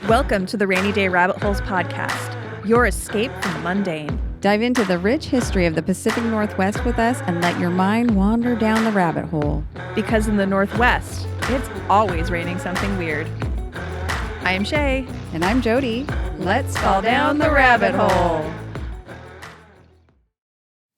Welcome to the Rainy Day Rabbit Holes podcast, your escape from the mundane. Dive into the rich history of the Pacific Northwest with us and let your mind wander down the rabbit hole. Because in the Northwest, it's always raining something weird. I am Shea. And I'm Jody. Let's fall down the rabbit hole.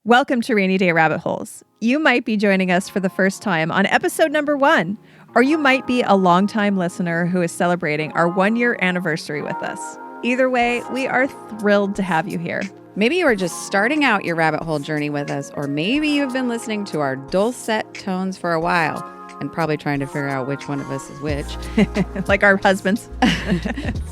Welcome to Rainy Day Rabbit Holes. You might be joining us for the first time on episode number 1, or you might be a longtime listener who is celebrating our 1-year anniversary with us. Either way, we are thrilled to have you here. Maybe you are just starting out your rabbit hole journey with us, or maybe you've been listening to our dulcet tones for a while and probably trying to figure out which one of us is which. Like our husbands.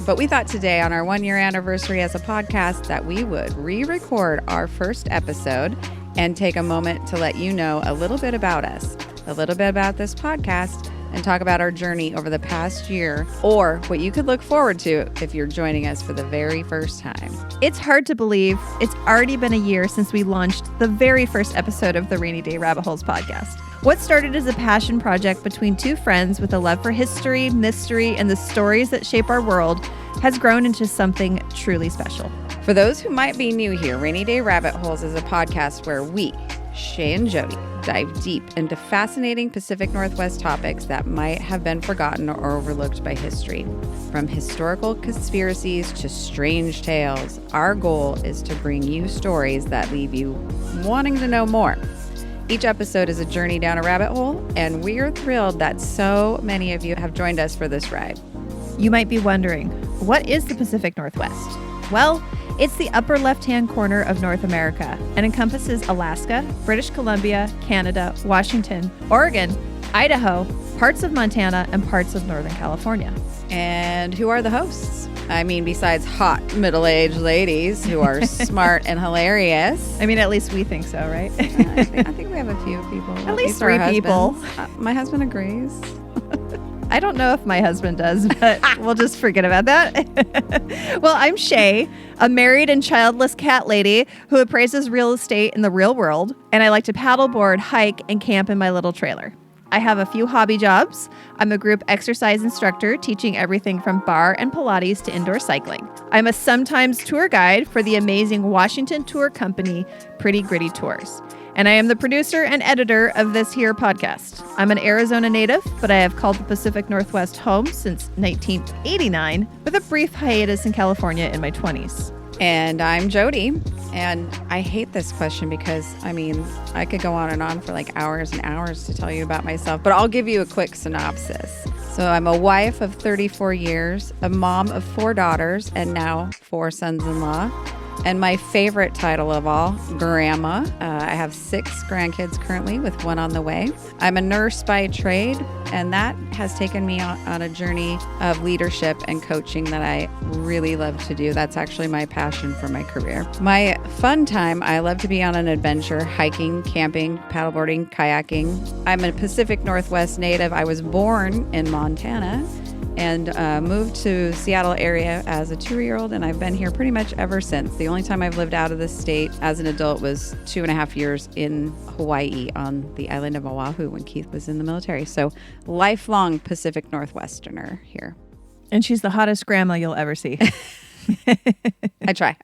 But we thought today on our 1-year anniversary as a podcast that we would re-record our first episode and take a moment to let you know a little bit about us, a little bit about this podcast, and talk about our journey over the past year, or what you could look forward to if you're joining us for the very first time. It's hard to believe it's already been a year since we launched the very first episode of the Rainy Day Rabbit Holes podcast. What started as a passion project between two friends with a love for history, mystery, and the stories that shape our world has grown into something truly special. For those who might be new here, Rainy Day Rabbit Holes is a podcast where we, Shea and Jody, dive deep into fascinating Pacific Northwest topics that might have been forgotten or overlooked by history. From historical conspiracies to strange tales, our goal is to bring you stories that leave you wanting to know more. Each episode is a journey down a rabbit hole, and we're thrilled that so many of you have joined us for this ride. You might be wondering, what is the Pacific Northwest? Well, it's the upper left-hand corner of North America and encompasses Alaska, British Columbia, Canada, Washington, Oregon, Idaho, parts of Montana, and parts of Northern California. And who are the hosts? I mean, besides hot middle-aged ladies who are smart and hilarious. I mean, at least we think so, right? I think we have a few people. At least 3 people. My husband agrees. I don't know if my husband does, but we'll just forget about that. Well, I'm Shea, a married and childless cat lady who appraises real estate in the real world, and I like to paddleboard, hike, and camp in my little trailer. I have a few hobby jobs. I'm a group exercise instructor teaching everything from bar and Pilates to indoor cycling. I'm a sometimes tour guide for the amazing Washington tour company, Pretty Gritty Tours. And I am the producer and editor of this here podcast. I'm an Arizona native, but I have called the Pacific Northwest home since 1989, with a brief hiatus in California in my 20s. And I'm Jody, and I hate this question because, I could go on and on for like hours and hours to tell you about myself, but I'll give you a quick synopsis. So I'm a wife of 34 years, a mom of 4 daughters, and now 4 sons-in-law. And my favorite title of all, Grandma. I have 6 grandkids currently, with 1 on the way. I'm a nurse by trade, and that has taken me on a journey of leadership and coaching that I really love to do. That's actually my passion for my career. My fun time, I love to be on an adventure, hiking, camping, paddleboarding, kayaking. I'm a Pacific Northwest native. I was born in Montana and moved to Seattle area as a 2-year-old, and I've been here pretty much ever since. The only time I've lived out of the state as an adult was 2.5 years in Hawaii on the island of Oahu when Keith was in the military. So lifelong Pacific Northwesterner here. And she's the hottest grandma you'll ever see. I try.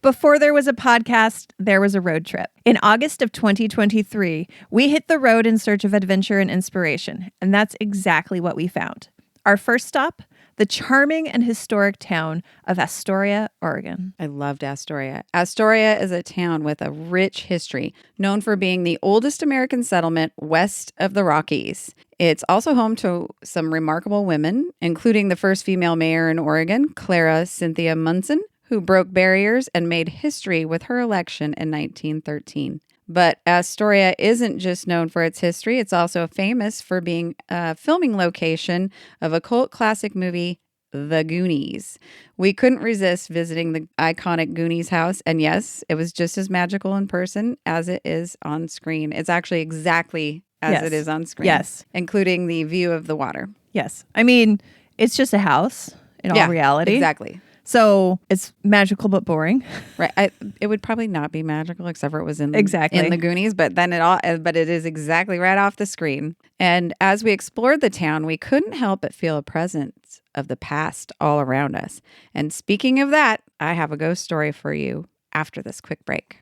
Before there was a podcast, there was a road trip. In August of 2023, we hit the road in search of adventure and inspiration, and that's exactly what we found. Our first stop, the charming and historic town of Astoria, Oregon. I loved Astoria. Astoria is a town with a rich history, known for being the oldest American settlement west of the Rockies. It's also home to some remarkable women, including the first female mayor in Oregon, Clara Cynthia Munson, who broke barriers and made history with her election in 1913. But Astoria isn't just known for its history. It's also famous for being a filming location of a cult classic movie, The Goonies. We couldn't resist visiting the iconic Goonies house. And yes, it was just as magical in person as it is on screen. It's actually exactly as it is on screen. Yes. Including the view of the water. Yes. I mean, it's just a house in all reality. Exactly. So it's magical but boring. Right. It would probably not be magical except for it was in the Goonies, but it is exactly right off the screen. And as we explored the town, we couldn't help but feel a presence of the past all around us. And speaking of that, I have a ghost story for you after this quick break.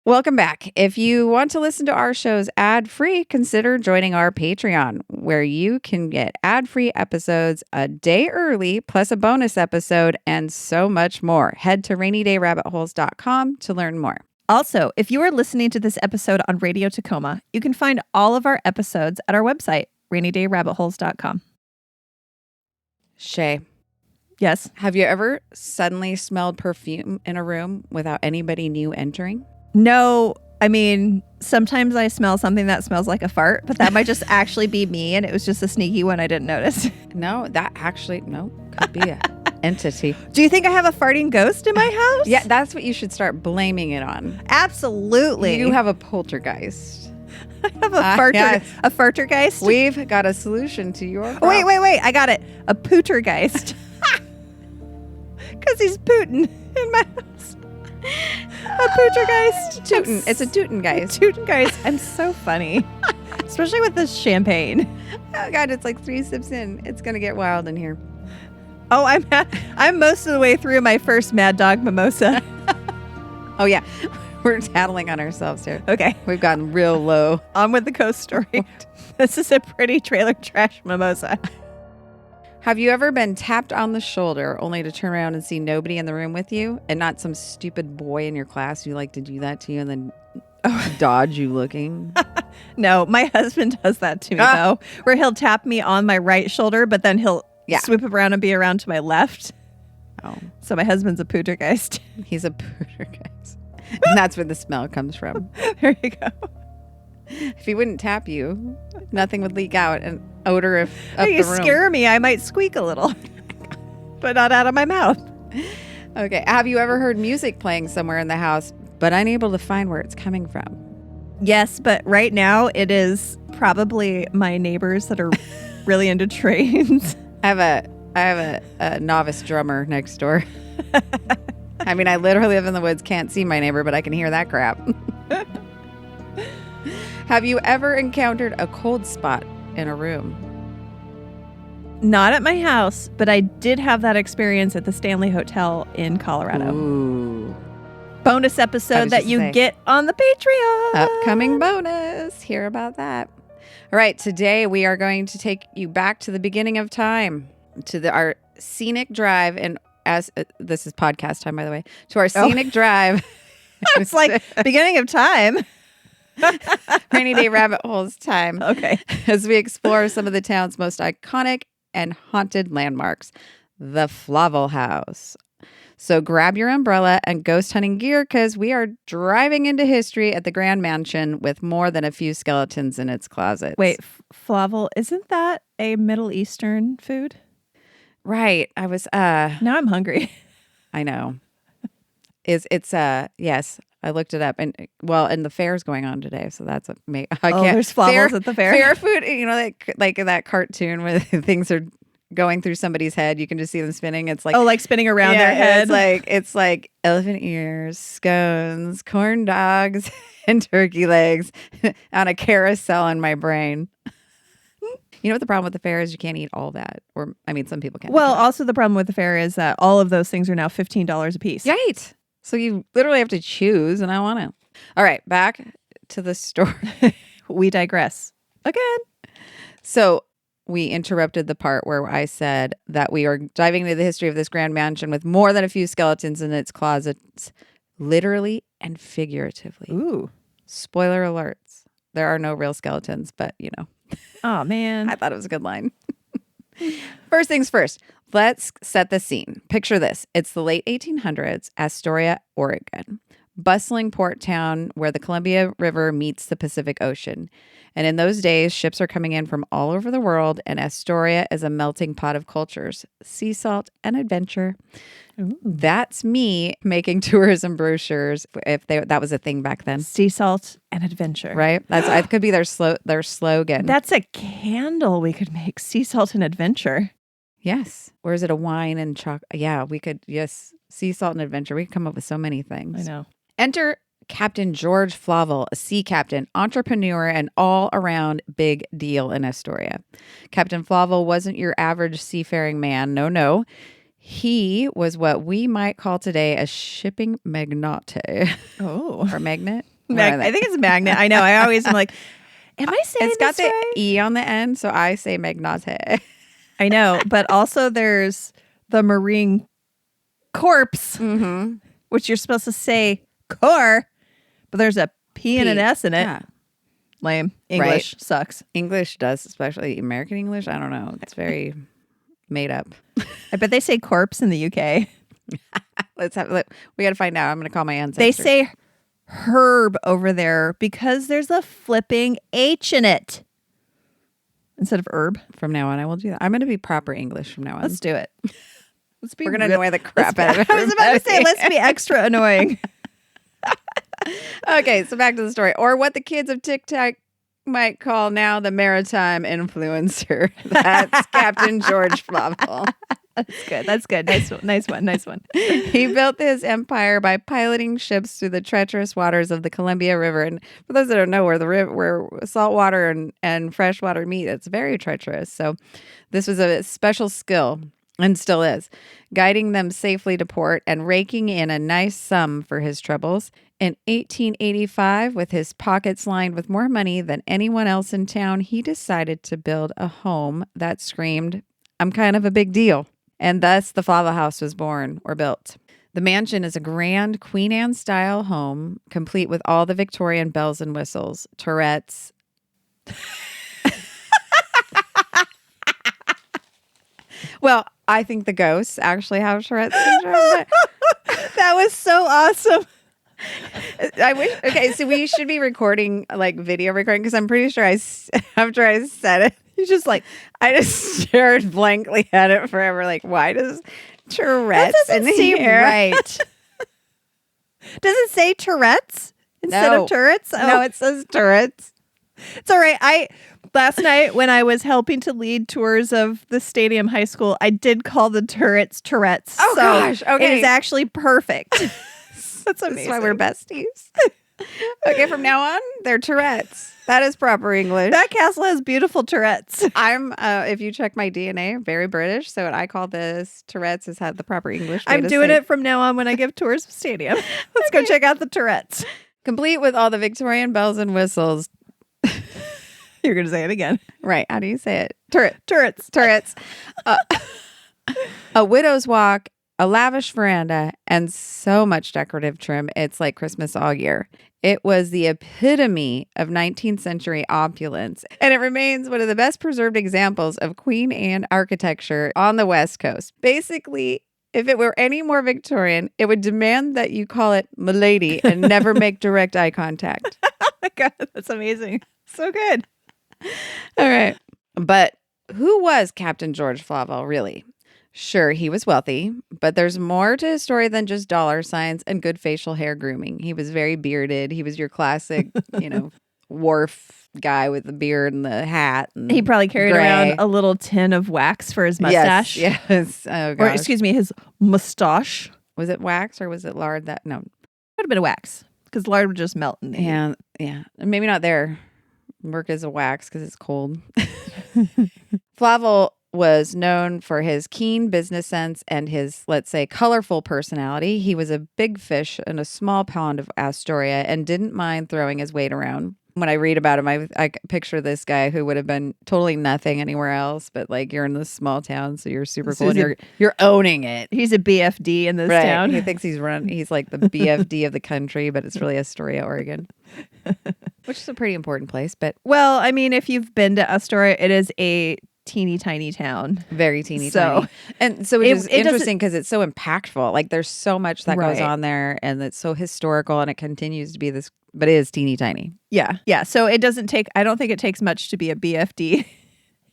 Welcome back. If you want to listen to our shows ad-free, consider joining our Patreon, where you can get ad-free episodes a day early, plus a bonus episode, and so much more. Head to rainydayrabbitholes.com to learn more. Also, if you are listening to this episode on Radio Tacoma, you can find all of our episodes at our website, rainydayrabbitholes.com. Shea, Yes. have you ever suddenly smelled perfume in a room without anybody new entering? No, I mean, sometimes I smell something that smells like a fart, but that might just actually be me, and it was just a sneaky one I didn't notice. No, could be an entity. Do you think I have a farting ghost in my house? Yeah, that's what you should start blaming it on. Absolutely. You have a poltergeist. I have a yes. a fartergeist. We've got a solution to your problem. Wait. I got it. A pootergeist. Because he's pootin' in my house. A pootergeist. Tootin'. It's a tootin'-geist. Tootin'-geist. I'm so funny. Especially with this champagne. Oh, God, it's like 3 sips in. It's going to get wild in here. Oh, I'm most of the way through my first Mad Dog mimosa. Oh, yeah. We're tattling on ourselves here. Okay. We've gotten real low. On with the ghost story. This is a pretty trailer trash mimosa. Have you ever been tapped on the shoulder only to turn around and see nobody in the room with you and not some stupid boy in your class who like to do that to you and then dodge you looking? No, my husband does that to me, though, where he'll tap me on my right shoulder, but then he'll swoop around and be around to my left. Oh. So my husband's a pootergeist. He's a pootergeist. And that's where the smell comes from. There you go. If he wouldn't tap you, nothing would leak out an odor of up You the room. scare me, I might squeak a little, but not out of my mouth. Okay. Have you ever heard music playing somewhere in the house, but unable to find where it's coming from? Yes, but right now it is probably my neighbors that are really into trains. I have a novice drummer next door. I mean, I literally live in the woods, can't see my neighbor, but I can hear that crap. Have you ever encountered a cold spot in a room? Not at my house, but I did have that experience at the Stanley Hotel in Colorado. Ooh. Bonus episode that you get on the Patreon. Upcoming bonus. Hear about that. All right. Today we are going to take you back to the beginning of time, to our scenic drive. And as this is podcast time, by the way, to our scenic drive. It's like beginning of time. Rainy Day Rabbit Holes time. Okay. As we explore some of the town's most iconic and haunted landmarks, the Flavel House. So grab your umbrella and ghost hunting gear because we are driving into history at the Grand Mansion with more than a few skeletons in its closets. Wait, Flavel, isn't that a Middle Eastern food? Right. I was Now I'm hungry. I know. Yes. I looked it up, and the fair's going on today, so that's what there's Flavels at the fair. Fair food, like in that cartoon where things are going through somebody's head. You can just see them spinning. It's like like spinning around their head. It's like elephant ears, scones, corn dogs, and turkey legs on a carousel in my brain. You know what the problem with the fair is? You can't eat all that, or I mean, some people can. Well, also the problem with the fair is that all of those things are now $15 a piece. Right. So you literally have to choose, and I want to. All right, back to the story. We digress. Again. So we interrupted the part where I said that we are diving into the history of this grand mansion with more than a few skeletons in its closets, literally and figuratively. Ooh. Spoiler alerts. There are no real skeletons, but Oh, man. I thought it was a good line. First things first, let's set the scene. Picture this. It's the late 1800s, Astoria, Oregon. Bustling port town where the Columbia River meets the Pacific Ocean. And in those days, ships are coming in from all over the world, and Astoria is a melting pot of cultures, sea salt and adventure. Ooh. That's me making tourism brochures, if that was a thing back then. Sea salt and adventure. Right? That could be their slogan. That's a candle we could make, sea salt and adventure. Yes. Or is it a wine and chocolate? Yeah, we could, yes, sea salt and adventure. We could come up with so many things. I know. Enter Captain George Flavel, a sea captain, entrepreneur, and all-around big deal in Astoria. Captain Flavel wasn't your average seafaring man. No. He was what we might call today a shipping magnate. Oh. Or magnet? I think it's magnet. I know. I always am like, am I saying It's got this the right? E on the end, so I say magnate. I know. But also there's the Marine Corps, which you're supposed to say core, but there's a P and an S in it. Yeah. Lame. English sucks. English does, especially American English. I don't know. It's very made up. I bet they say corpse in the UK. We got to find out. I'm going to call my ancestors. They say herb over there because there's a flipping H in it instead of herb. From now on, I will do that. I'm going to be proper English from now on. Let's do it. We're going to annoy the crap out of it. I was about to say, let's be extra annoying. Okay, so back to the story. Or what the kids of TikTok might call now the maritime influencer. That's Captain George Flavel. That's good. Nice one. He built his empire by piloting ships through the treacherous waters of the Columbia River. And for those that don't know, where salt water and fresh water meet, it's very treacherous. So this was a special skill. And still is, guiding them safely to port and raking in a nice sum for his troubles. In 1885, with his pockets lined with more money than anyone else in town, he decided to build a home that screamed, "I'm kind of a big deal." And thus the Flavel House was born or built. The mansion is a grand Queen Anne-style home, complete with all the Victorian bells and whistles, turrets. Well, I think the ghosts actually have Tourette's syndrome. That was so awesome. I wish. Okay, so we should be recording, like video recording, because I'm pretty sure after I said it, You just like, I just stared blankly at it forever. Like, why does Tourette's that doesn't in seem here? right. Does it say Tourette's instead No. of turrets? No, it says turrets. It's all right. Last night when I was helping to lead tours of the Stadium High School, I did call the turrets. Oh, gosh. Okay. It is actually perfect. That's amazing. That's why we're besties. Okay, from now on, they're Tourette's. That is proper English. That castle has beautiful turrets. I'm, if you check my DNA, very British. So what I call this Tourette's has had the proper English. I'm doing it from now on when I give tours of Stadium. Let's go check out the turrets. Complete with all the Victorian bells and whistles. You're going to say it again. Right. How do you say it? Turrets. A widow's walk, a lavish veranda, and so much decorative trim. It's like Christmas all year. It was the epitome of 19th century opulence, and it remains one of the best preserved examples of Queen Anne architecture on the West Coast. Basically, if it were any more Victorian, it would demand that you call it "milady" and never make direct eye contact. Oh my God, that's amazing. So good. All right. But who was Captain George Flavel, really? Sure, he was wealthy, but there's more to his story than just dollar signs and good facial hair grooming. He was very bearded. He was your classic, wharf guy with the beard and the hat. And He probably carried gray. around a little tin of wax for his mustache. Yes. Oh, Or, gosh. excuse me, his mustache. Was it wax or was it lard? No. Would have been a wax because lard would just melt in the heat. Yeah. Maybe not there. Work as a wax because it's cold. Flavel was known for his keen business sense and his, let's say, colorful personality. He was a big fish in a small pond of Astoria and didn't mind throwing his weight around. When I read about him, I picture this guy who would have been totally nothing anywhere else, but like you're in this small town, so you're super cool and you're owning it. He's a BFD in this town. He thinks he's like the BFD of the country, but it's really Astoria, Oregon, which is a pretty important place. But Well, I mean, if you've been to Astoria, it is a teeny tiny town. very teeny tiny. And so it is it interesting because it's so impactful. Like there's so much that goes Right. on there and it's so historical and it continues to be this, but it is teeny tiny. Yeah. So it doesn't take, I don't think it takes much to be a BFD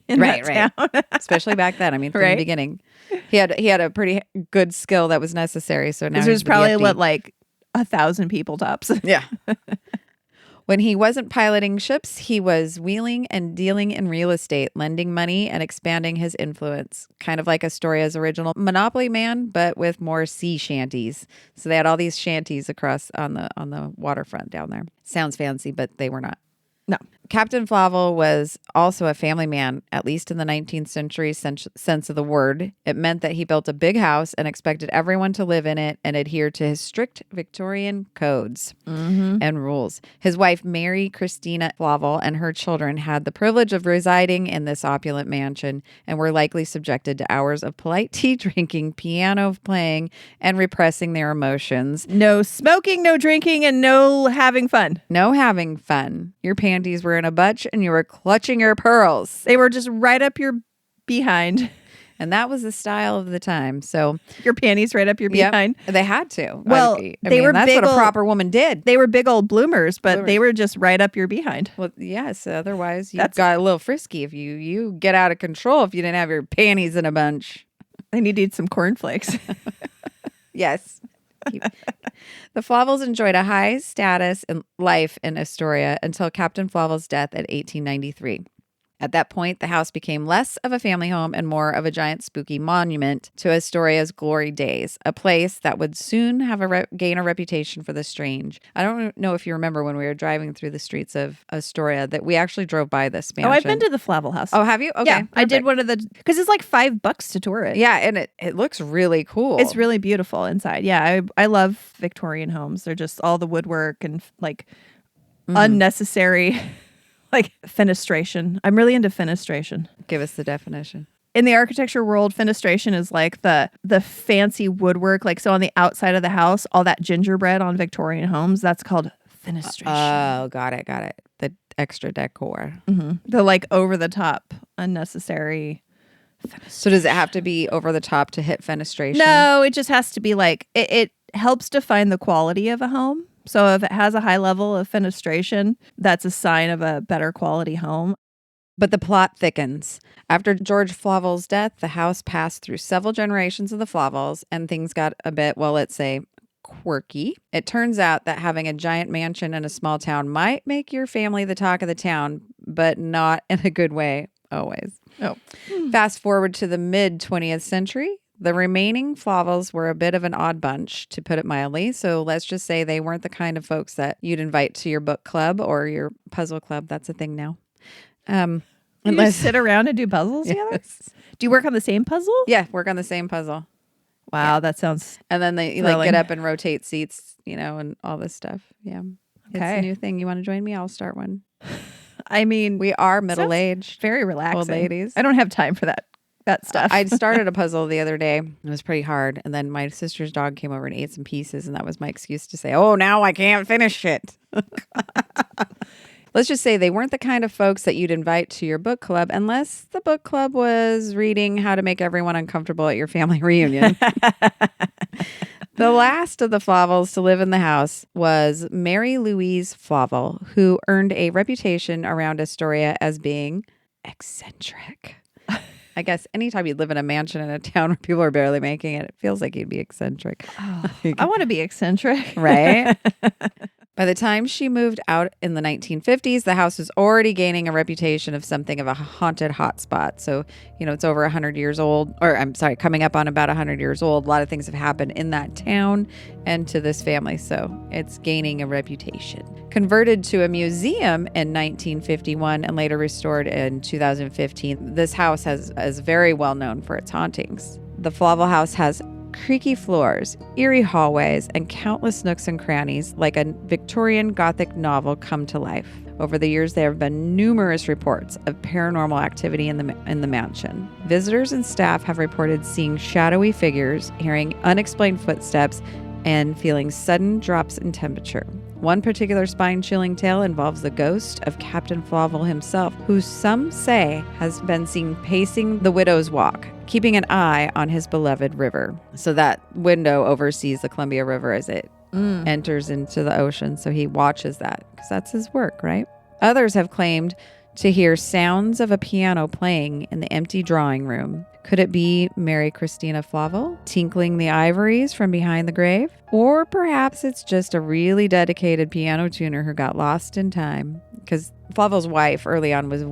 in Right. that town. Especially back then. I mean, from the Right. beginning, he had a pretty good skill that was necessary. So now Because there's he's the probably BFD. like 1,000 people tops. Yeah. When he wasn't piloting ships, he was wheeling and dealing in real estate, lending money and expanding his influence. Kind of like Astoria's original Monopoly Man, but with more sea shanties. So they had all these shanties across on the waterfront down there. Sounds fancy, but they were not. No. Captain Flavel was also a family man, at least in the 19th century sense of the word. It meant that he built a big house and expected everyone to live in it and adhere to his strict Victorian codes and rules. His wife, Mary Christina Flavel, and her children had the privilege of residing in this opulent mansion and were likely subjected to hours of polite tea drinking, piano playing, and repressing their emotions. No smoking, no drinking, and no having fun. No having fun. Your panties were in a bunch and you were clutching your pearls. They were just right up your behind. And that was the style of the time. So your panties right up your behind. They had to. Well, they were that's big what a proper woman did. They were big old bloomers, but they were just right up your behind. Well, yes. Otherwise, you got a little frisky if you get out of control if you didn't have your panties in a bunch. They need to eat some cornflakes. Yes. The Flavels enjoyed a high status in life in Astoria until Captain Flavel's death at 1893. At that point, the house became less of a family home and more of a giant spooky monument to Astoria's glory days, a place that would soon have gain a reputation for the strange. I don't know if you remember when we were driving through the streets of Astoria that we actually drove by this mansion. Oh, I've been to the Flavel house. Oh, have you? Okay. Yeah, perfect. I did one of the, because it's like $5 to tour it. Yeah, and it looks really cool. It's really beautiful inside. Yeah, I love Victorian homes. They're just all the woodwork and like unnecessary... like fenestration. I'm really into fenestration. Give us the definition. In the architecture world, fenestration is like the fancy woodwork. Like, so on the outside of the house, all that gingerbread on Victorian homes, that's called fenestration. Oh, got it. The extra decor. The like over the top, unnecessary fenestration. So does it have to be over the top to hit fenestration? No, it just has to be like, it helps define the quality of a home. So if it has a high level of fenestration, that's a sign of a better quality home. But the plot thickens. After George Flavel's death, the house passed through several generations of the Flavels, and things got a bit, well, let's say, quirky. It turns out that having a giant mansion in a small town might make your family the talk of the town, but not in a good way, always. Oh. Fast forward to the mid-20th century. The remaining Flavels were a bit of an odd bunch, to put it mildly. So let's just say they weren't the kind of folks that you'd invite to your book club or your puzzle club. That's a thing now. Unless sit around and do puzzles together? Yes. Do you work on the same puzzle? Yeah, work on the same puzzle. Wow, that sounds And then they like get up and rotate seats, and all this stuff. Yeah. Okay. It's a new thing. You want to join me? I'll start one. I mean, We are middle-aged. very relaxing. Old ladies. I don't have time for that stuff. I started a puzzle the other day. It was pretty hard. And then my sister's dog came over and ate some pieces. And that was my excuse to say, oh, now I can't finish it. Let's just say they weren't the kind of folks that you'd invite to your book club unless the book club was reading How to Make Everyone Uncomfortable at Your Family Reunion. The last of the Flavels to live in the house was Mary Louise Flavel, who earned a reputation around Astoria as being eccentric. I guess anytime you live in a mansion in a town where people are barely making it, it feels like you'd be eccentric. Oh, I want to be eccentric. Right? By the time she moved out in the 1950s, the house was already gaining a reputation of something of a haunted hotspot. So, it's over 100 years old, or I'm sorry, coming up on about 100 years old. A lot of things have happened in that town and to this family. So it's gaining a reputation. Converted to a museum in 1951 and later restored in 2015, this house is very well known for its hauntings. The Flavel house has creaky floors, eerie hallways, and countless nooks and crannies like a Victorian Gothic novel come to life. Over the years, there have been numerous reports of paranormal activity in the mansion. Visitors and staff have reported seeing shadowy figures, hearing unexplained footsteps, and feeling sudden drops in temperature. One particular spine-chilling tale involves the ghost of Captain Flavel himself, who some say has been seen pacing the Widow's Walk, keeping an eye on his beloved river. So that window oversees the Columbia River as it enters into the ocean. So he watches that because that's his work, right? Others have claimed to hear sounds of a piano playing in the empty drawing room. Could it be Mary Christina Flavel tinkling the ivories from behind the grave? Or perhaps it's just a really dedicated piano tuner who got lost in time. Because Flavel's wife early on was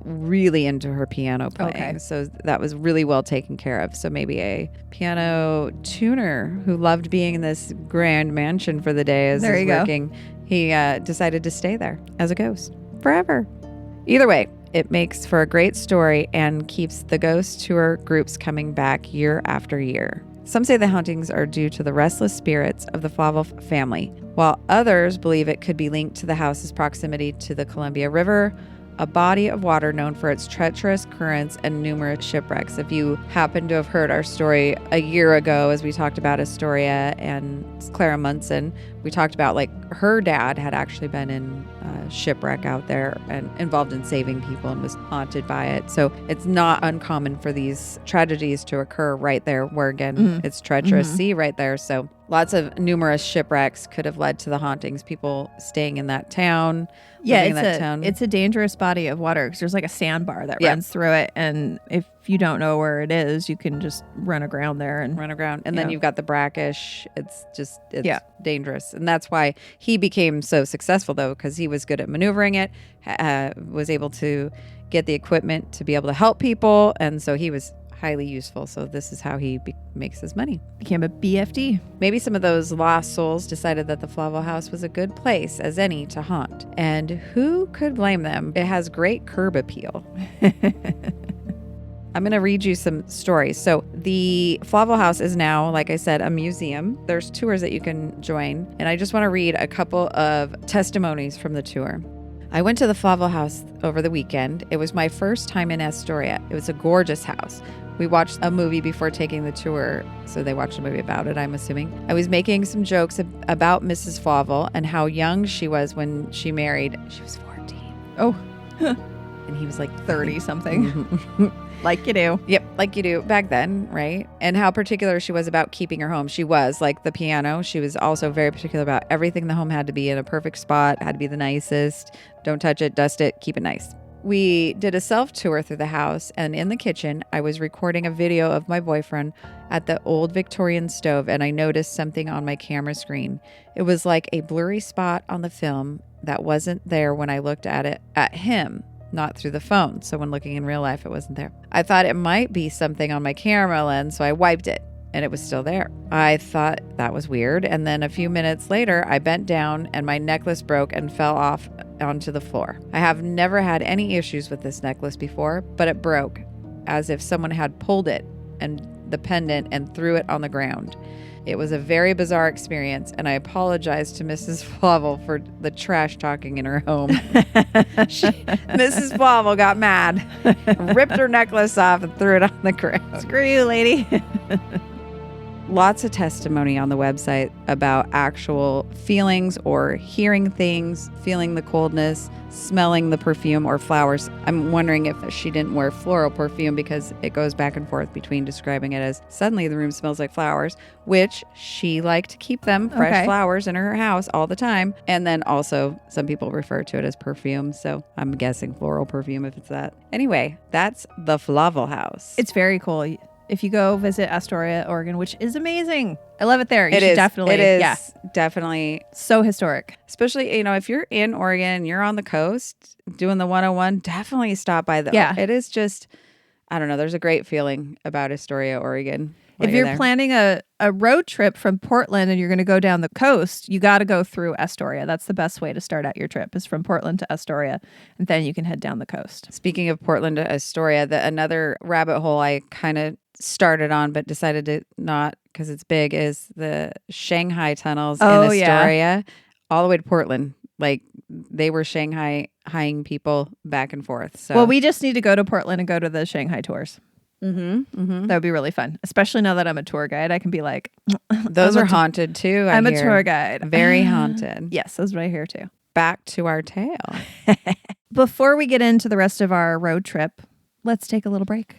really into her piano playing. Okay. So that was really well taken care of. So maybe a piano tuner who loved being in this grand mansion for the day as he's working. He decided to stay there as a ghost forever. Either way, it makes for a great story and keeps the ghost tour groups coming back year after year. Some say the hauntings are due to the restless spirits of the Flavel family, while others believe it could be linked to the house's proximity to the Columbia River, a body of water known for its treacherous currents and numerous shipwrecks. If you happen to have heard our story a year ago, as we talked about Astoria and Clara Munson, we talked about like her dad had actually been in a shipwreck out there and involved in saving people and was haunted by it. So it's not uncommon for these tragedies to occur right there where, again, it's treacherous sea right there. So lots of numerous shipwrecks could have led to the hauntings, people staying in that town. Yeah, it's a dangerous body of water because there's like a sandbar that runs through it. And if you don't know where it is, you can just run aground there. And then you've got the brackish. It's dangerous. And that's why he became so successful, though, because he was good at maneuvering it, was able to get the equipment to be able to help people. And so he was highly useful. So this is how he makes his money. Became a BFD. Maybe some of those lost souls decided that the Flavel house was a good place as any to haunt. And who could blame them? It has great curb appeal. I'm going to read you some stories. So the Flavel house is now, like I said, a museum. There's tours that you can join. And I just want to read a couple of testimonies from the tour. I went to the Flavel house over the weekend. It was my first time in Astoria. It was a gorgeous house. We watched a movie before taking the tour, so they watched a movie about it, I'm assuming. I was making some jokes about Mrs. Flavel and how young she was when she married. She was 14. Oh. And he was like 30-something. Like you do. Yep, like you do back then, right? And how particular she was about keeping her home. She was, like the piano. She was also very particular about everything the home had to be in a perfect spot, had to be the nicest. Don't touch it, dust it, keep it nice. We did a self-tour through the house, and in the kitchen, I was recording a video of my boyfriend at the old Victorian stove, and I noticed something on my camera screen. It was like a blurry spot on the film that wasn't there when I looked at it at him, not through the phone. So when looking in real life, it wasn't there. I thought it might be something on my camera lens, so I wiped it, and it was still there. I thought that was weird, and then a few minutes later, I bent down, and my necklace broke and fell off onto the floor. I have never had any issues with this necklace before, but it broke as if someone had pulled it and the pendant and threw it on the ground. It was a very bizarre experience, and I apologize to Mrs. Flavel for the trash talking in her home. Mrs. Flavel got mad, ripped her necklace off, and threw it on the ground. Screw you, lady. Lots of testimony on the website about actual feelings or hearing things, feeling the coldness, smelling the perfume or flowers. I'm wondering if she didn't wear floral perfume because it goes back and forth between describing it as suddenly the room smells like flowers, which she liked to keep them, fresh flowers in her house all the time. And then also some people refer to it as perfume. So I'm guessing floral perfume if it's that. Anyway, that's the Flavel house. It's very cool. If you go visit Astoria, Oregon, which is amazing. I love it there. You should is. definitely. It is definitely. So historic. Especially, if you're in Oregon, you're on the coast doing the 101, definitely stop by it is just, I don't know. There's a great feeling about Astoria, Oregon. If you're planning a road trip from Portland and you're going to go down the coast, you got to go through Astoria. That's the best way to start out your trip is from Portland to Astoria. And then you can head down the coast. Speaking of Portland to Astoria, another rabbit hole I kind of started on but decided to not because it's big is the Shanghai tunnels in Astoria all the way to Portland. Like they were Shanghai-ing people back and forth. So well, we just need to go to Portland and go to the Shanghai tours. That would be really fun, especially now that I'm a tour guide. I can be like, those are haunted too. I'm a tour guide. Very haunted. Yes, that's what I hear too. Back to our tale. Before we get into the rest of our road trip, let's take a little break.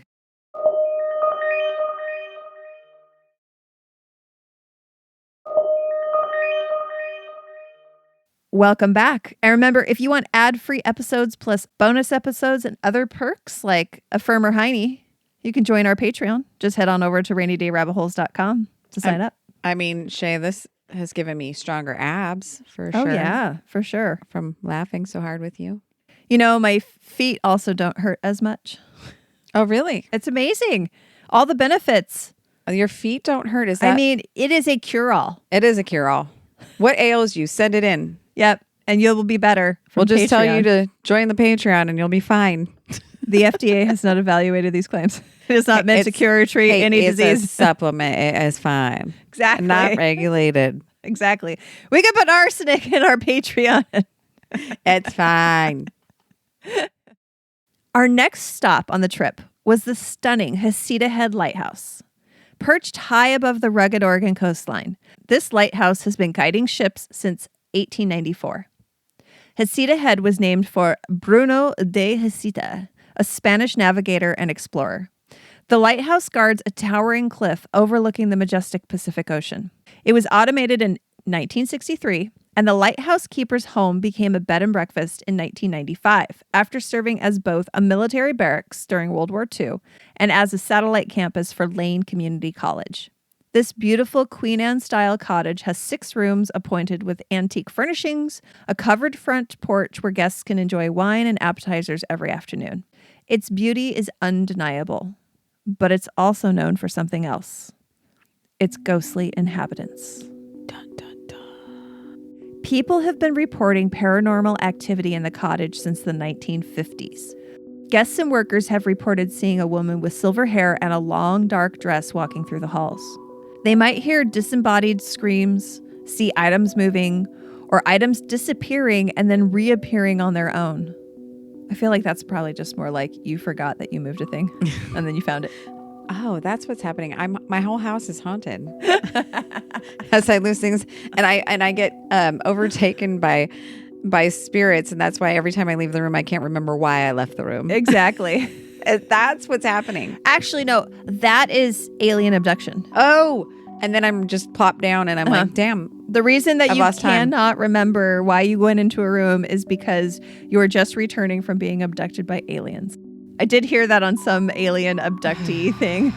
Welcome back. And remember, if you want ad-free episodes plus bonus episodes and other perks like a firmer hiney, You can join our Patreon. Just head on over to rainydayrabbitholes.com to sign up. I mean, Shea, this has given me stronger abs for Oh, sure. yeah, for sure. From laughing so hard with you. You know, my feet also don't hurt as much. Oh, really? It's amazing. All the benefits. Your feet don't hurt. Is that? I mean, it is a cure-all. It is a cure-all. What ails you? Send it in. Yep. And you will be better. We'll just tell you to join the Patreon and you'll be fine. The FDA has not evaluated these claims. It is not meant to cure or treat any disease. It's a supplement. It is fine. Exactly. Not regulated. Exactly. We can put arsenic in our Patreon. It's fine. Our next stop on the trip was the stunning Heceta Head Lighthouse. Perched high above the rugged Oregon coastline, this lighthouse has been guiding ships since 1894. Heceta Head was named for Bruno de Heceta, a Spanish navigator and explorer. The lighthouse guards a towering cliff overlooking the majestic Pacific Ocean. It was automated in 1963, and the lighthouse keeper's home became a bed and breakfast in 1995 after serving as both a military barracks during World War II and as a satellite campus for Lane Community College. This beautiful Queen Anne-style cottage has 6 rooms appointed with antique furnishings, a covered front porch where guests can enjoy wine and appetizers every afternoon. Its beauty is undeniable, but it's also known for something else. Its ghostly inhabitants. Dun, dun, dun. People have been reporting paranormal activity in the cottage since the 1950s. Guests and workers have reported seeing a woman with silver hair and a long, dark dress walking through the halls. They might hear disembodied screams, see items moving, or items disappearing and then reappearing on their own. I feel like that's probably just more like you forgot that you moved a thing and then you found it. Oh, that's what's happening. My whole house is haunted as I lose things, and I get overtaken by spirits, and that's why every time I leave the room, I can't remember why I left the room. Exactly. That's what's happening. Actually, no, that is alien abduction. Oh, and then I'm just plopped down, and I'm like, damn. The reason that I've you lost time. cannot remember why you went into a room is because you are just returning from being abducted by aliens. I did hear that on some alien abductee thing.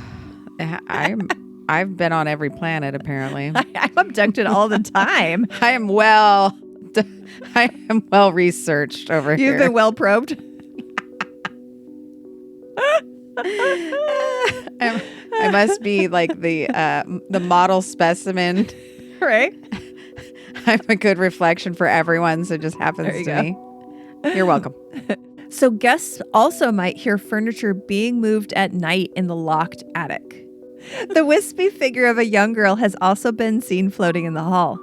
I've been on every planet, apparently. I'm abducted all the time. I am well researched over here. You've been well probed. I must be like the model specimen. Right. I'm a good reflection for everyone, so it just happens to me. You're welcome. So guests also might hear furniture being moved at night in the locked attic. The wispy figure of a young girl has also been seen floating in the hall.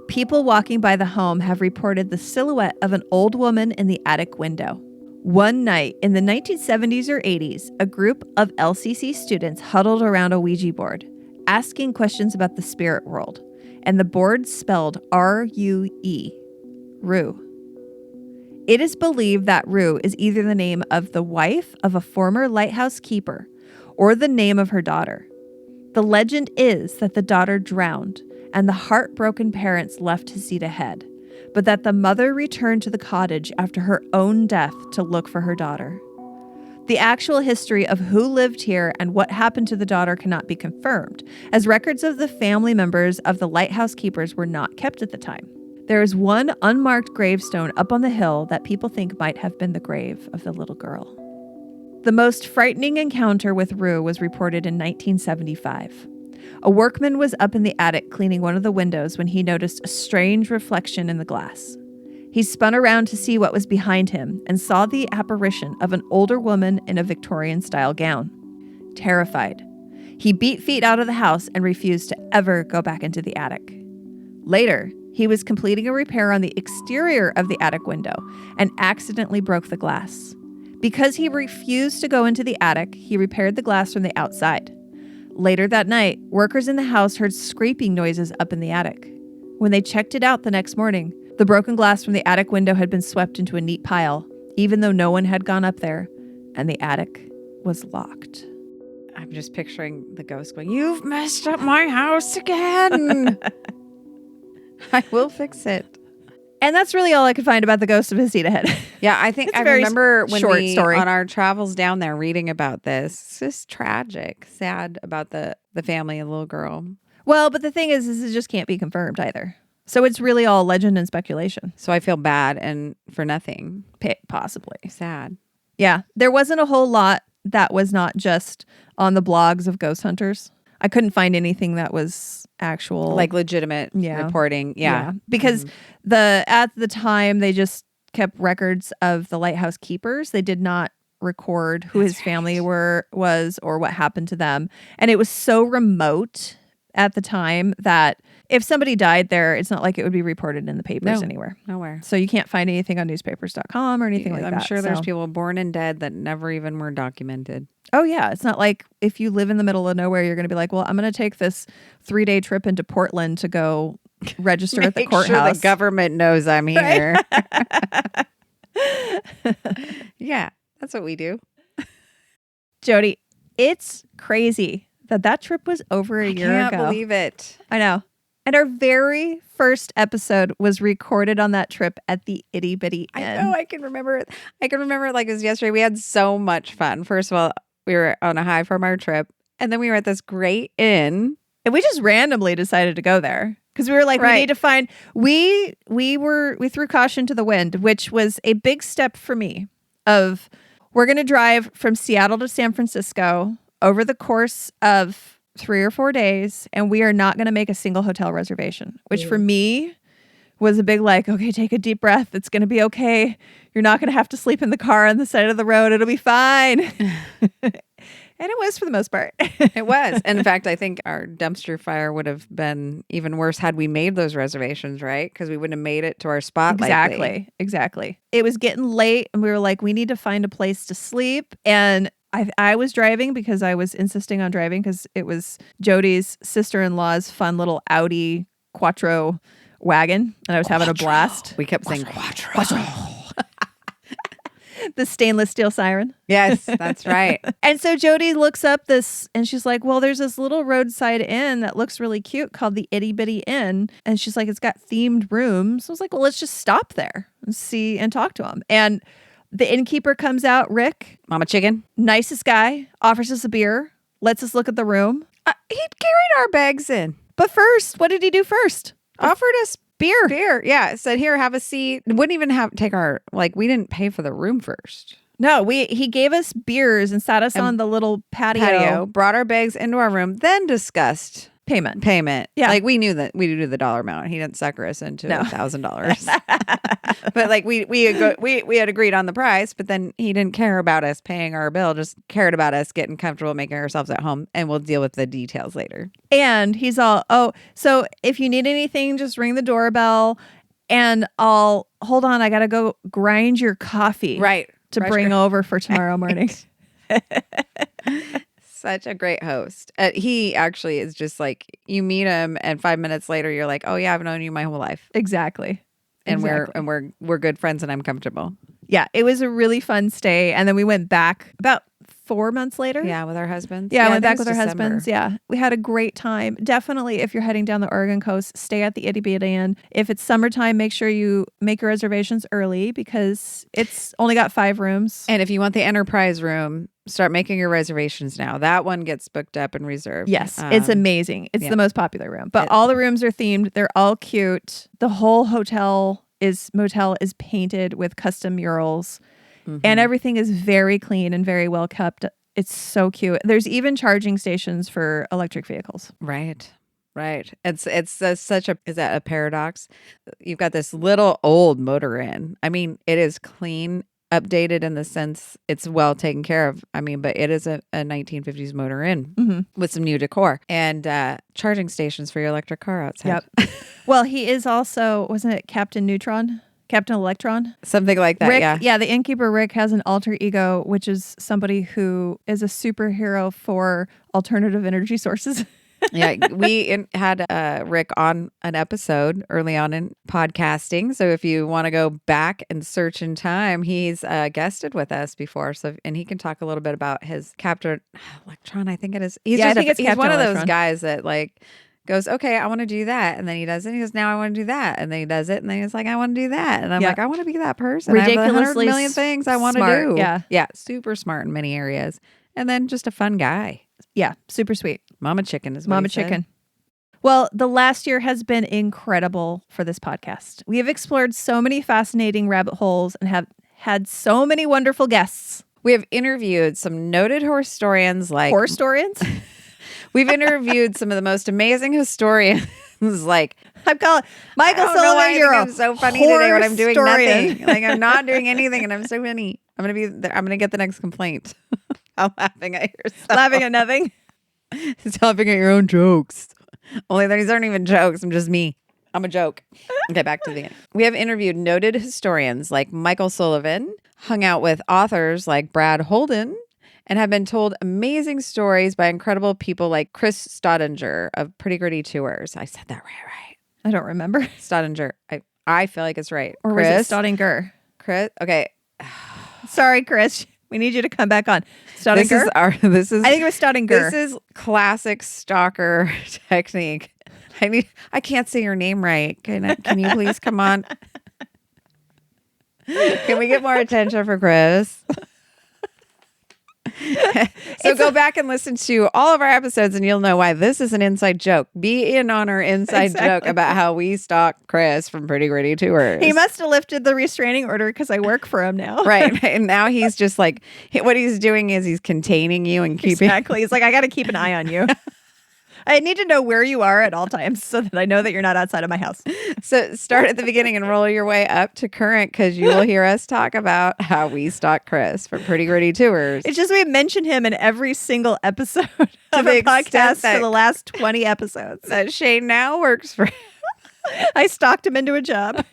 People walking by the home have reported the silhouette of an old woman in the attic window. One night in the 1970s or 80s, a group of LCC students huddled around a Ouija board, asking questions about the spirit world, and the board spelled R-U-E, Rue. It is believed that Rue is either the name of the wife of a former lighthouse keeper or the name of her daughter. The legend is that the daughter drowned and the heartbroken parents left Heceta Head, but that the mother returned to the cottage after her own death to look for her daughter. The actual history of who lived here and what happened to the daughter cannot be confirmed, as records of the family members of the lighthouse keepers were not kept at the time. There is one unmarked gravestone up on the hill that people think might have been the grave of the little girl. The most frightening encounter with Rue was reported in 1975. A workman was up in the attic cleaning one of the windows when he noticed a strange reflection in the glass. He spun around to see what was behind him and saw the apparition of an older woman in a Victorian-style gown. Terrified, he beat feet out of the house and refused to ever go back into the attic. Later, he was completing a repair on the exterior of the attic window and accidentally broke the glass. Because he refused to go into the attic, he repaired the glass from the outside. Later that night, workers in the house heard scraping noises up in the attic. When they checked it out the next morning, the broken glass from the attic window had been swept into a neat pile, even though no one had gone up there, and the attic was locked. I'm just picturing the ghost going, "You've messed up my house again." I will fix it. And that's really all I could find about the ghost of Heceta Head. Yeah, I think It's I a very remember when short we story. on our travels down there reading about this. It's just tragic, sad about the family and little girl. Well, but the thing is it just can't be confirmed either. So it's really all legend and speculation. So I feel bad and for nothing. Possibly. Sad. Yeah. There wasn't a whole lot that was not just on the blogs of ghost hunters. I couldn't find anything that was actual. Like legitimate reporting. Yeah. Because at the time, they just kept records of the lighthouse keepers. They did not record who his family was or what happened to them. And it was so remote at the time that if somebody died there, it's not like it would be reported in the papers anywhere. Nowhere. So you can't find anything on newspapers.com or anything like that. I'm sure there's people born and dead that never even were documented. Oh, yeah. It's not like if you live in the middle of nowhere, you're going to be like, well, I'm going to take this 3-day trip into Portland to go register at the courthouse. Make sure the government knows I'm here. Yeah, that's what we do. Jody, it's crazy that trip was over a year ago. I can't believe it. I know. And our very first episode was recorded on that trip at the Itty Bitty Inn. I know. I can remember it. I can remember it like it was yesterday. We had so much fun. First of all, we were on a high from our trip. And then we were at this great inn. And we just randomly decided to go there. Because we were like, we need to find... We threw caution to the wind, which was a big step for me of... We're going to drive from Seattle to San Francisco over the course of 3 or 4 days, and we are not going to make a single hotel reservation, which for me was a big like, okay, take a deep breath. It's going to be okay. You're not going to have to sleep in the car on the side of the road. It'll be fine. And it was for the most part. It was. And in fact, I think our dumpster fire would have been even worse had we made those reservations, right? Because we wouldn't have made it to our spot. Exactly. It was getting late and we were like, we need to find a place to sleep. And I was driving because I was insisting on driving because it was Jody's sister-in-law's fun little Audi Quattro wagon. And I was having a blast. We kept saying Quattro. The stainless steel siren. Yes, that's right. And so Jody looks up this and she's like, well, there's this little roadside inn that looks really cute called the Itty Bitty Inn. And she's like, it's got themed rooms. I was like, well, let's just stop there and see and talk to him. And the innkeeper comes out, Rick. Mama Chicken. Nicest guy, offers us a beer, lets us look at the room. He carried our bags in. But first, what did he do first? Offered us beer. Yeah. Said, here, have a seat. Wouldn't even take our, we didn't pay for the room first. No, he gave us beers and sat us on the little patio. Brought our bags into our room, then discussed payment. Yeah. We knew that we knew the dollar amount. He didn't sucker us into $1,000. But we had agreed on the price, but then he didn't care about us paying our bill, just cared about us getting comfortable, making ourselves at home, and we'll deal with the details later. And he's all, so if you need anything, just ring the doorbell and hold on, I got to go grind your coffee. Right. To bring over for tomorrow morning. Such a great host. He actually is just like, you meet him and 5 minutes later you're like, oh yeah, I've known you my whole life. Exactly. And we're good friends and I'm comfortable. Yeah, it was a really fun stay. And then we went back about 4 months later. Yeah, with our husbands. Yeah, went back with our husbands. Yeah, we had a great time. Definitely, if you're heading down the Oregon coast, stay at the Itty Bitty Inn. If it's summertime, make sure you make your reservations early because it's only got 5 rooms. And if you want the Enterprise room, start making your reservations now. That one gets booked up and reserved. Yes, it's amazing. It's the most popular room. But all the rooms are themed. They're all cute. The whole motel is painted with custom murals. Mm-hmm. And everything is very clean and very well kept. It's so cute. There's even charging stations for electric vehicles. Right. It's such a, is that a paradox? You've got this little old motor inn. I mean, it is clean, updated in the sense it's well taken care of. I mean, but it is a 1950s motor inn with some new decor and charging stations for your electric car outside. Yep. Well, he is also, wasn't it Captain Electron? Something like that, Rick, yeah, the innkeeper Rick has an alter ego, which is somebody who is a superhero for alternative energy sources. Yeah, we had Rick on an episode early on in podcasting. So if you want to go back and search in time, he's guested with us before. So and he can talk a little bit about his Captain Electron, I think it is. He's one of those guys that goes, okay, I want to do that. And then he does it. And he goes, now I want to do that. And then he does it. And then he's like, I want to do that. And I'm like, I want to be that person. Ridiculously I have 100 million things I want to do. Yeah. Yeah. Super smart in many areas. And then just a fun guy. Yeah. Super sweet. Mama chicken is what Mama he said. chicken. Well, the last year has been incredible for this podcast. We have explored so many fascinating rabbit holes and have had so many wonderful guests. We have interviewed some noted historians like... Historians? We've interviewed some of the most amazing historians like... I'm calling Michael I don't know why Sullivan. You're I'm so funny today when I'm doing historian. nothing. Like I'm not doing anything and I'm so funny. I'm gonna get the next complaint. I'm laughing at yourself. Laughing at nothing. Just laughing at your own jokes. Only these aren't even jokes. I'm just me. I'm a joke. Okay, back to the end. We have interviewed noted historians like Michael Sullivan, hung out with authors like Brad Holden, and have been told amazing stories by incredible people like Chris Staudinger of Pretty Gritty Tours. I said that right. I don't remember. Staudinger. I feel like it's right. Or was it Staudinger? Chris. Okay. Sorry, Chris. We need you to come back on. Staudinger? This is I think it was Staudinger. This is classic stalker technique. I can't say your name right. Can you please come on? Can we get more attention for Chris? So go back and listen to all of our episodes and you'll know why this is an inside joke. Be in on our inside joke about how we stalk Chris from Pretty Gritty Tours. He must have lifted the restraining order because I work for him now. Right. And now he's just like, what he's doing is he's containing you and keeping... Exactly. He's like, I got to keep an eye on you. I need to know where you are at all times so that I know that you're not outside of my house. So start at the beginning and roll your way up to current because you will hear us talk about how we stalk Chris from Pretty Gritty Tours. It's just we mention him in every single episode of the the podcast extent for the last 20 episodes. That Shea now works for... I stalked him into a job.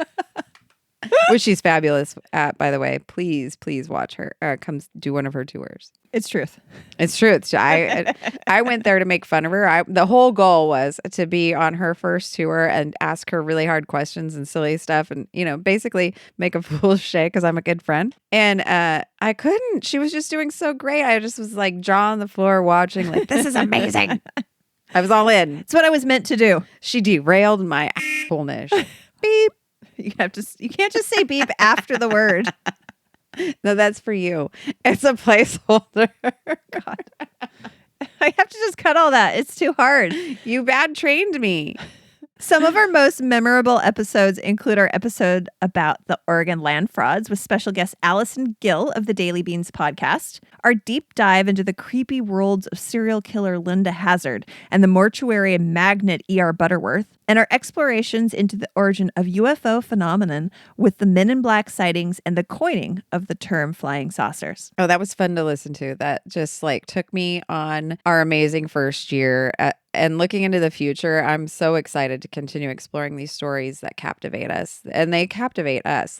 Which she's fabulous at, by the way. Please watch her. Come do one of her tours. It's truth. It's true. I went there to make fun of her. The whole goal was to be on her first tour and ask her really hard questions and silly stuff and, basically make a fool of Shea because I'm a good friend. And I couldn't. She was just doing so great. I just was like jaw on the floor watching like, this is amazing. I was all in. It's what I was meant to do. She derailed my assholeness. Beep. You can't just say beep after the word. No, that's for you. It's a placeholder. God. I have to just cut all that. It's too hard. You bad trained me. Some of our most memorable episodes include our episode about the Oregon land frauds with special guest Allison Gill of the Daily Beans podcast, our deep dive into the creepy worlds of serial killer Linda Hazzard and the mortuary magnet E.R. Butterworth, and our explorations into the origin of UFO phenomenon with the Men in Black sightings and the coining of the term flying saucers. Oh, that was fun to listen to. That just took me on our amazing first year. And looking into the future, I'm so excited to continue exploring these stories that captivate us, and they captivate us.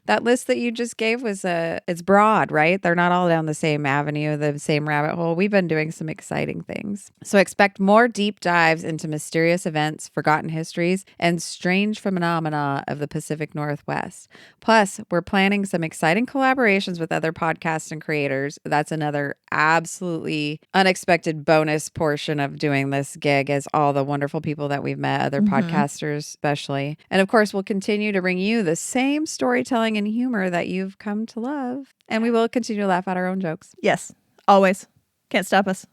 That list that you just gave was it's broad, right? They're not all down the same avenue, the same rabbit hole. We've been doing some exciting things. So expect more deep dives into mysterious events, forgotten histories, and strange phenomena of the Pacific Northwest. Plus, we're planning some exciting collaborations with other podcasts and creators. That's another absolutely unexpected bonus portion of doing this gig, is all the wonderful people that we've met, other podcasters especially. And of course, we'll continue to bring you the same storytelling and humor that you've come to love. And we will continue to laugh at our own jokes. Yes, always. Can't stop us.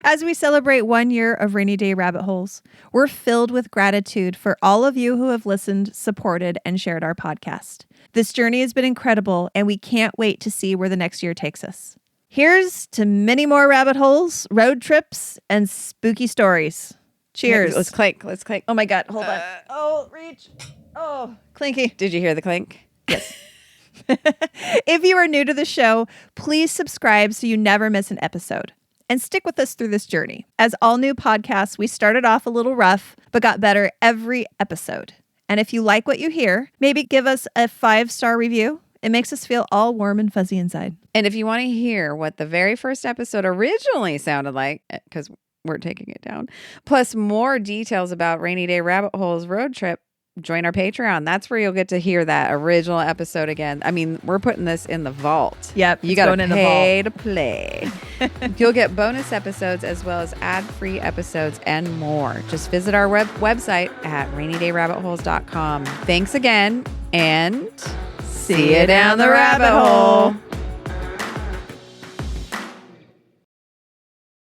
As we celebrate 1 year of Rainy Day Rabbit Holes, we're filled with gratitude for all of you who have listened, supported, and shared our podcast. This journey has been incredible, and we can't wait to see where the next year takes us. Here's to many more rabbit holes, road trips, and spooky stories. Cheers. Let's clink. Oh my God. Hold on. Oh, reach. Oh, clinky. Did you hear the clink? Yes. If you are new to the show, please subscribe so you never miss an episode. And stick with us through this journey. As all new podcasts, we started off a little rough, but got better every episode. And if you like what you hear, maybe give us a 5-star review. It makes us feel all warm and fuzzy inside. And if you want to hear what the very first episode originally sounded like, because we're taking it down, plus more details about Rainy Day Rabbit Holes road trip, join our Patreon. That's where you'll get to hear that original episode again. I mean, we're putting this in the vault. Yep. You got to pay to play. You'll get bonus episodes as well as ad-free episodes and more. Just visit our website at rainydayrabbitholes.com. Thanks again, and See you down the rabbit hole.